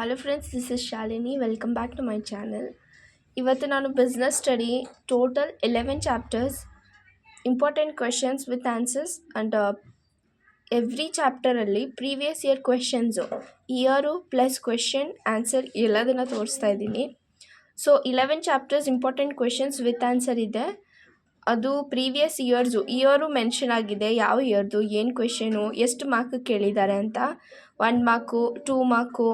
Hello friends, this is Shalini. Welcome back to my channel. ಇವತ್ತು ನಾನು business study total 11 chapters, important questions with answers and every ಚಾಪ್ಟರಲ್ಲಿ previous year questions, year plus question answer ಎಲ್ಲದನ್ನು ತೋರಿಸ್ತಾ ಇದ್ದೀನಿ. So 11 chapters important questions with answer ಇದೆ. ಅದು previous year mention ಆಗಿದೆ, ಯಾವ ಇಯರ್ದು ಏನು ಕ್ವೆಶನು, ಎಷ್ಟು ಮಾರ್ಕ್ ಕೇಳಿದ್ದಾರೆ ಅಂತ. 1 ಮಾರ್ಕು, 2 ಮಾರ್ಕು,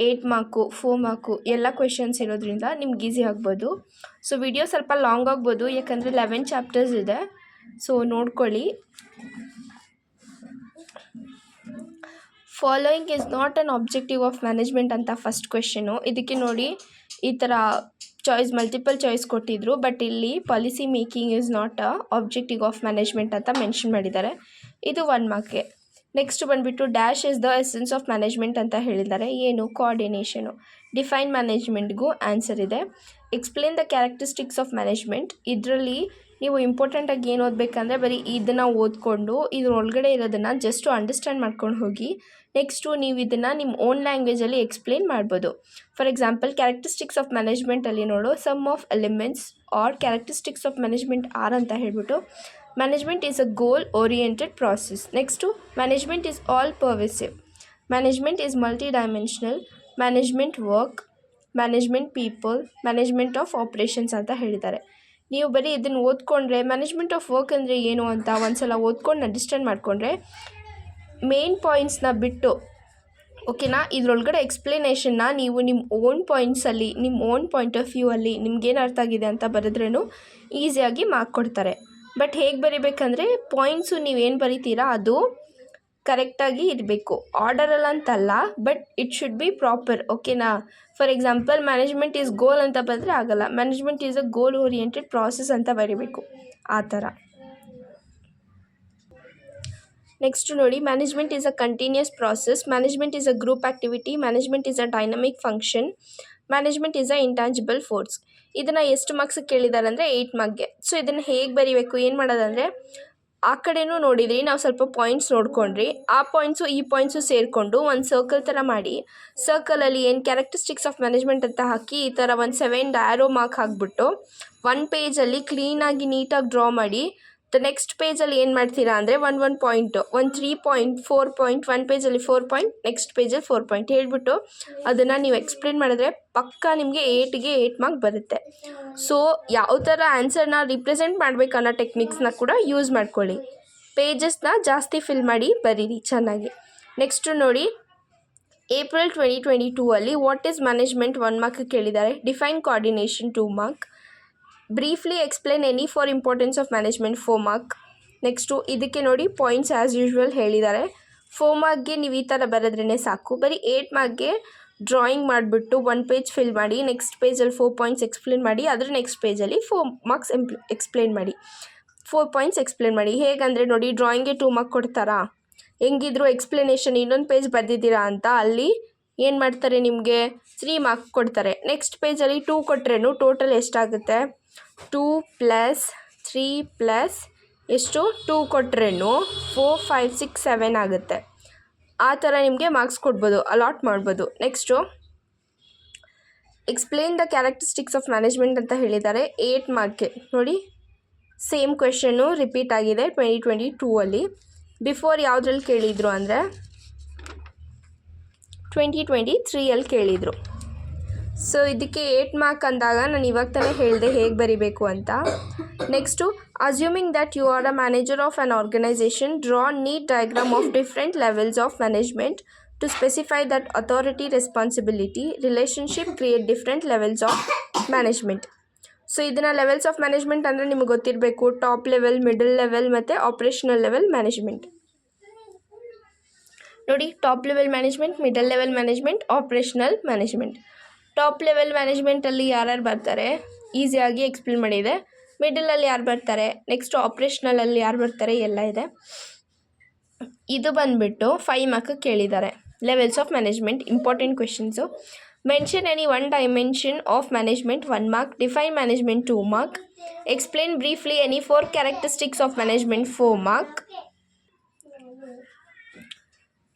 8 ಮಾರ್ಕು, 4 ಮಾರ್ಕು ಎಲ್ಲ ಕ್ವೆಶನ್ಸ್ ಇರೋದ್ರಿಂದ ನಿಮ್ಗೆ ಈಸಿ ಆಗ್ಬೋದು. ಸೊ ವಿಡಿಯೋ ಸ್ವಲ್ಪ ಲಾಂಗ್ ಆಗ್ಬೋದು, ಯಾಕಂದರೆ 11 ಚಾಪ್ಟರ್ಸ್ ಇದೆ. ಸೊ ನೋಡ್ಕೊಳ್ಳಿ. Following is not an objective of management ಅಂತ ಫಸ್ಟ್ ಕ್ವೆಶನು. ಇದಕ್ಕೆ ನೋಡಿ, ಈ ಥರ ಮಲ್ಟಿಪಲ್ ಚಾಯ್ಸ್ ಕೊಟ್ಟಿದ್ರು, ಬಟ್ ಇಲ್ಲಿ policy making is not a objective of management ಅಂತ ಮೆನ್ಷನ್ ಮಾಡಿದ್ದಾರೆ. ಇದು 1 ಮಾರ್ಕ್ಗೆ. ನೆಕ್ಸ್ಟ್ ಬಂದುಬಿಟ್ಟು dash is the essence of management ಅಂತ ಹೇಳಿದ್ದಾರೆ. ಏನು? ಕೋಆರ್ಡಿನೇಷನು. ಡಿಫೈನ್ ಮ್ಯಾನೇಜ್ಮೆಂಟ್ಗೂ ಆನ್ಸರ್ ಇದೆ. Explain the characteristics of management. ಇದರಲ್ಲಿ ನೀವು ಇಂಪಾರ್ಟೆಂಟಾಗಿ ಏನು ಓದಬೇಕಂದ್ರೆ ಬರೀ ಇದನ್ನು ಓದ್ಕೊಂಡು ಇದ್ರೊಳಗಡೆ ಇರೋದನ್ನು ಜಸ್ಟು ಅಂಡರ್ಸ್ಟ್ಯಾಂಡ್ ಮಾಡ್ಕೊಂಡು ಹೋಗಿ. ನೆಕ್ಸ್ಟು ನೀವು ಇದನ್ನು ನಿಮ್ಮ ಓನ್ ಲ್ಯಾಂಗ್ವೇಜಲ್ಲಿ ಎಕ್ಸ್ಪ್ಲೇನ್ ಮಾಡ್ಬೋದು. ಫಾರ್ ಎಕ್ಸಾಂಪಲ್, ಕ್ಯಾರೆಕ್ಟರಿಸ್ಟಿಕ್ಸ್ ಆಫ್ ಮ್ಯಾನೇಜ್ಮೆಂಟಲ್ಲಿ ನೋಡು, some of elements are characteristics of management are ಅಂತ ಹೇಳ್ಬಿಟ್ಟು, management is a goal oriented process. Next management is all pervasive. Management is multi dimensional. Management work, management people, management of operations ಅಂತ ಹೇಳಿದ್ದಾರೆ. ನೀವು ಬರೀ ಇದನ್ನು ಓದ್ಕೊಂಡ್ರೆ management of work ಅಂದರೆ ಏನು ಅಂತ ಒಂದ್ಸಲ ಓದ್ಕೊಂಡು ಅಂಡರ್ಸ್ಟ್ಯಾಂಡ್ ಮಾಡಿಕೊಂಡ್ರೆ, ಮೇನ್ ಪಾಯಿಂಟ್ಸ್ನ ಬಿಟ್ಟು, ಓಕೆನಾ, ಇದರೊಳಗಡೆ ಎಕ್ಸ್ಪ್ಲನೇಷನ್ನ ನೀವು ನಿಮ್ಮ ಓನ್ ಪಾಯಿಂಟ್ಸಲ್ಲಿ, ನಿಮ್ಮ ಓನ್ ಪಾಯಿಂಟ್ ಆಫ್ ವ್ಯೂ ಅಲ್ಲಿ ನಿಮ್ಗೇನು ಅರ್ಥ ಆಗಿದೆ ಅಂತ ಬರೆದ್ರೂ ಈಸಿಯಾಗಿ ಮಾರ್ಕ್ ಕೊಡ್ತಾರೆ. ಬಟ್ ಹೇಗೆ ಬರಿಬೇಕಂದ್ರೆ, ಪಾಯಿಂಟ್ಸು ನೀವೇನು ಬರಿತೀರಾ ಅದು ಕರೆಕ್ಟಾಗಿ ಇರಬೇಕು. ಆರ್ಡರಲ್ಲಂತಲ್ಲ, but it should be proper. ಓಕೆನಾ. For example, management is goal ಅಂತ ಬಂದರೆ ಆಗಲ್ಲ. Management is a goal oriented process ಅಂತ ಬರಿಬೇಕು, ಆ ಥರ. ನೆಕ್ಸ್ಟ್ ನೋಡಿ, management is a continuous process. Management is a group activity. Management is a dynamic function. Management is a intangible force. ಇದನ್ನು ಎಷ್ಟು ಮಾರ್ಕ್ಸ್ ಕೇಳಿದ್ದಾರೆ ಅಂದರೆ 8 ಮಾರ್ಕ್ಗೆ. ಸೊ ಇದನ್ನು ಹೇಗೆ ಬರೀಬೇಕು, ಏನು ಮಾಡೋದಂದರೆ, ಆ ಕಡೆನೂ ನೋಡಿದ್ರಿ, ನಾವು ಸ್ವಲ್ಪ ಪಾಯಿಂಟ್ಸ್ ನೋಡ್ಕೊಂಡ್ರಿ, ಆ ಪಾಯಿಂಟ್ಸು ಈ ಪಾಯಿಂಟ್ಸು ಸೇರಿಕೊಂಡು ಒಂದು ಸರ್ಕಲ್ ಥರ ಮಾಡಿ, ಸರ್ಕಲಲ್ಲಿ ಏನು ಕ್ಯಾರೆಕ್ಟರಿಸ್ಟಿಕ್ಸ್ ಆಫ್ ಮ್ಯಾನೇಜ್ಮೆಂಟ್ ಅಂತ ಹಾಕಿ, ಈ ಥರ ಒಂದು 7 ಆ್ಯರೋ ಮಾರ್ಕ್ ಹಾಕ್ಬಿಟ್ಟು 1 ಪೇಜಲ್ಲಿ ಕ್ಲೀನಾಗಿ ನೀಟಾಗಿ ಡ್ರಾ ಮಾಡಿ, ನೆಕ್ಸ್ಟ್ ಪೇಜಲ್ಲಿ ಏನು ಮಾಡ್ತೀರಾ ಅಂದರೆ ಒಂದು ಪಾಯಿಂಟು, ಒಂದು 3 ಪಾಯಿಂಟ್, 4 ಪಾಯಿಂಟ್, 1 ಪೇಜಲ್ಲಿ 4 ಪಾಯಿಂಟ್, ನೆಕ್ಸ್ಟ್ ಪೇಜಲ್ಲಿ 4 ಪಾಯಿಂಟ್ ಹೇಳ್ಬಿಟ್ಟು ಅದನ್ನು ನೀವು ಎಕ್ಸ್ಪ್ಲೇನ್ ಮಾಡಿದ್ರೆ ಪಕ್ಕಾ ನಿಮಗೆ 8ಗೆ 8 ಮಾರ್ಕ್ ಬರುತ್ತೆ. ಸೊ ಯಾವ ಥರ ಆನ್ಸರ್ನ ರಿಪ್ರೆಸೆಂಟ್ ಮಾಡಬೇಕನ್ನೋ ಟೆಕ್ನಿಕ್ಸ್ನ ಕೂಡ ಯೂಸ್ ಮಾಡ್ಕೊಳ್ಳಿ. ಪೇಜಸ್ನ ಜಾಸ್ತಿ ಫಿಲ್ ಮಾಡಿ ಬರೀರಿ ಚೆನ್ನಾಗಿ. ನೆಕ್ಸ್ಟು ನೋಡಿ, ಏಪ್ರಿಲ್ 2022 ಅಲ್ಲಿ ವಾಟ್ ಈಸ್ ಮ್ಯಾನೇಜ್ಮೆಂಟ್ 1 ಮಾರ್ಕ್ ಕೇಳಿದ್ದಾರೆ. Define coordination 2 mark. Briefly explain any for importance of management 4 mark. Next ಇದಕ್ಕೆ ನೋಡಿ, ಪಾಯಿಂಟ್ಸ್ ಆ್ಯಸ್ ಯೂಶ್ವಲ್ ಹೇಳಿದ್ದಾರೆ. 4 ಮಾರ್ಕ್ಗೆ ನೀವು ಈ ಥರ ಬರೆದ್ರೇ ಸಾಕು. ಬರೀ 8 ಮಾರ್ಕ್ಗೆ ಡ್ರಾಯಿಂಗ್ ಮಾಡಿಬಿಟ್ಟು 1 ಪೇಜ್ ಫಿಲ್ ಮಾಡಿ, ನೆಕ್ಸ್ಟ್ ಪೇಜಲ್ಲಿ 4 ಪಾಯಿಂಟ್ಸ್ ಎಕ್ಸ್ಪ್ಲೇನ್ ಮಾಡಿ, ಅದರ ನೆಕ್ಸ್ಟ್ ಪೇಜಲ್ಲಿ 4 ಮಾರ್ಕ್ಸ್ ಎಕ್ಸ್ಪ್ಲೇನ್ ಮಾಡಿ, 4 ಪಾಯಿಂಟ್ಸ್ ಎಕ್ಸ್ಪ್ಲೇನ್ ಮಾಡಿ. ಹೇಗಂದರೆ ನೋಡಿ, ಡ್ರಾಯಿಂಗ್ಗೆ 2 ಮಾರ್ಕ್ ಕೊಡ್ತಾರಾ, ಹೆಂಗಿದ್ರು ಎಕ್ಸ್ಪ್ಲನೇಷನ್ ಇನ್ನೊಂದು ಪೇಜ್ ಬರೆದಿದ್ದೀರಾ ಅಂತ ಅಲ್ಲಿ ಏನು ಮಾಡ್ತಾರೆ, ನಿಮಗೆ 3 ಮಾರ್ಕ್ ಕೊಡ್ತಾರೆ. ನೆಕ್ಸ್ಟ್ ಪೇಜಲ್ಲಿ 2 ಕೊಟ್ರೇನು ಟೋಟಲ್ ಎಷ್ಟಾಗುತ್ತೆ, 2 + 3 + ಎಷ್ಟು 2 ಕೊಟ್ರೇನು 4, 5, 6, 7 ಆಗುತ್ತೆ. ಆ ಥರ ನಿಮಗೆ ಮಾರ್ಕ್ಸ್ ಕೊಡ್ಬೋದು, ಅಲಾಟ್ ಮಾಡ್ಬೋದು. Next explain the characteristics of management ಅಂತ ಹೇಳಿದ್ದಾರೆ 8 ಮಾರ್ಕ್ಗೆ. ನೋಡಿ, ಸೇಮ್ ಕ್ವೆಶನ್ನು ರಿಪೀಟ್ ಆಗಿದೆ 2022 ಅಲ್ಲಿ. ಬಿಫೋರ್ ಯಾವುದ್ರಲ್ಲಿ ಕೇಳಿದರು ಅಂದರೆ 2023 ಅಲ್ಲಿ ಕೇಳಿದರು. ಸೊ ಇದಕ್ಕೆ 8 ಮಾರ್ಕ್ ಅಂದಾಗ ನಾನು ಇವಾಗ ತಾನೇ ಹೇಳಿದೆ ಹೇಗೆ ಬರಿಬೇಕು ಅಂತ. Next, assuming that you are a manager of an organisation, draw neat diagram of different levels of management to specify that authority, responsibility, relationship, create different levels of management. So ಇದನ್ನು levels of management ಅಂದರೆ ನಿಮಗೆ ಗೊತ್ತಿರಬೇಕು, top level, middle level ಮತ್ತು operational level management. ನೋಡಿ, top level management, middle level management, operational management. Top level ಮ್ಯಾನೇಜ್ಮೆಂಟಲ್ಲಿ ಯಾರ್ಯಾರು ಬರ್ತಾರೆ ಈಸಿಯಾಗಿ ಎಕ್ಸ್ಪ್ಲೇನ್ ಮಾಡಿದೆ. ಮಿಡಲಲ್ಲಿ ಯಾರು ಬರ್ತಾರೆ, ನೆಕ್ಸ್ಟ್ ಆಪ್ರೇಷನಲಲ್ಲಿ ಯಾರು ಬರ್ತಾರೆ ಎಲ್ಲ ಇದೆ. ಇದು ಬಂದುಬಿಟ್ಟು 5 ಮಾರ್ಕ್ ಕೇಳಿದ್ದಾರೆ. Levels of management important questions. Mention any 1 dimension of management 1 mark. Define management 2 mark. Explain briefly any 4 characteristics of management 4 mark.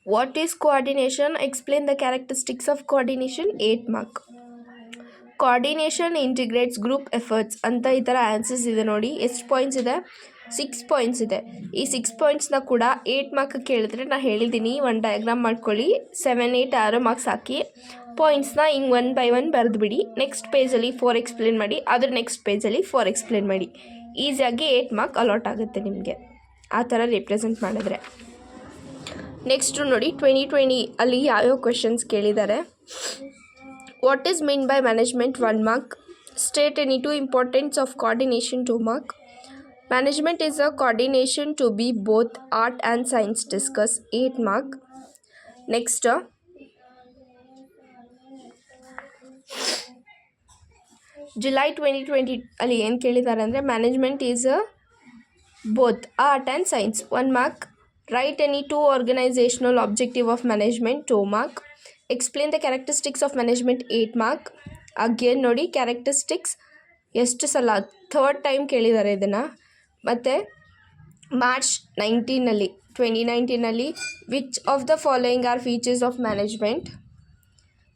What is coordination? Explain the characteristics of coordination. 8 mark. Coordination integrates group efforts ಅಂತ ಈ ಥರ answers ಇದೆ ನೋಡಿ. ಎಷ್ಟು points ಇದೆ? 6 points ಇದೆ. ಈ 6 ಪಾಯಿಂಟ್ಸ್ನ ಕೂಡ 8 ಮಾರ್ಕ್ ಕೇಳಿದ್ರೆ ನಾನು ಹೇಳಿದ್ದೀನಿ ಒಂದು ಡಯಾಗ್ರಾಮ್ ಮಾಡ್ಕೊಳ್ಳಿ, 7, 8, 6 ಮಾರ್ಕ್ಸ್ ಹಾಕಿ ಪಾಯಿಂಟ್ಸ್ನ ಹಿಂಗೆ 1 by 1 ಬರೆದುಬಿಡಿ. ನೆಕ್ಸ್ಟ್ ಪೇಜಲ್ಲಿ 4 ಎಕ್ಸ್ಪ್ಲೇನ್ ಮಾಡಿ, ಅದ್ರ ನೆಕ್ಸ್ಟ್ ಪೇಜಲ್ಲಿ 4 ಎಕ್ಸ್ಪ್ಲೇನ್ ಮಾಡಿ. ಈಸಿಯಾಗಿ 8 ಮಾರ್ಕ್ ಅಲಾಟ್ ಆಗುತ್ತೆ ನಿಮಗೆ ಆ ಥರ ರಿಪ್ರೆಸೆಂಟ್ ಮಾಡಿದ್ರೆ. ನೆಕ್ಸ್ಟು ನೋಡಿ 2020 ಅಲ್ಲಿ ಯಾವ್ಯಾವ ಕ್ವೆಶನ್ಸ್ ಕೇಳಿದ್ದಾರೆ. What is meant by management? 1 mark. State any 2 importance of coordination. 2 mark. Management is a coordination to be both art and science. Discuss. 8 mark. Next, July 2020 ಅಲ್ಲಿ ಏನು ಕೇಳಿದ್ದಾರೆ ಅಂದರೆ management is a both art and science. 1 mark. Write any 2 organizational objective of management. 2 mark. Explain the characteristics of management. 8 mark. Again ನೋಡಿ characteristics ಎಷ್ಟು ಸಲ 3rd time ಕೇಳಿದ್ದಾರೆ ಇದನ್ನು. ಮತ್ತು March 2019 which of the following are features of management.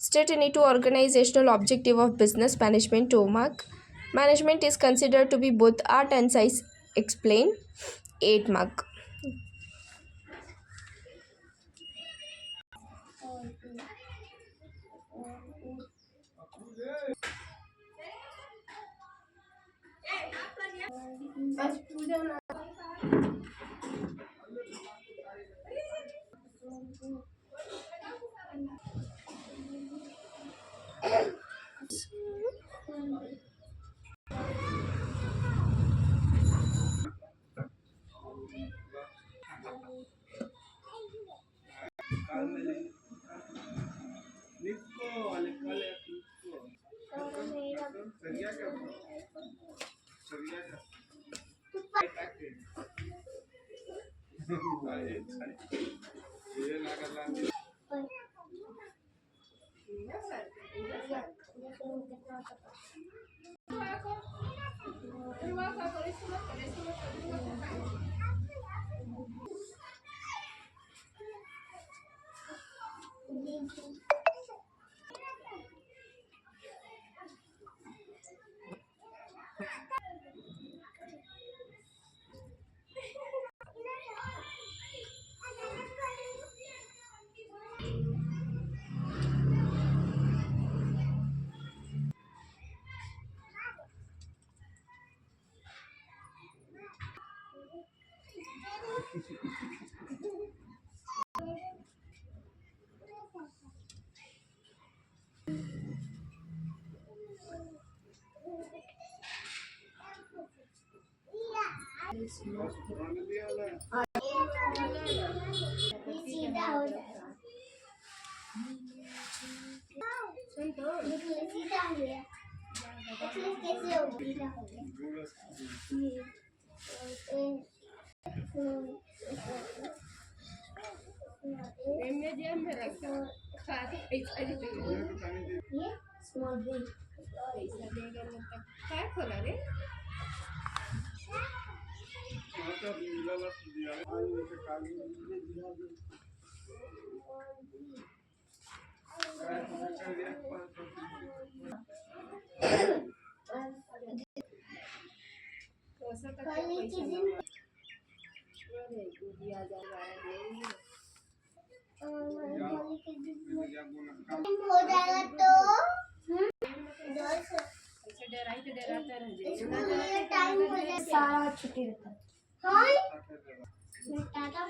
State any 2 organisational objective of business management. 2 mark. Management is considered to be both art and science. Explain. 8 mark. सारा छुट्टी रहता है. टाटा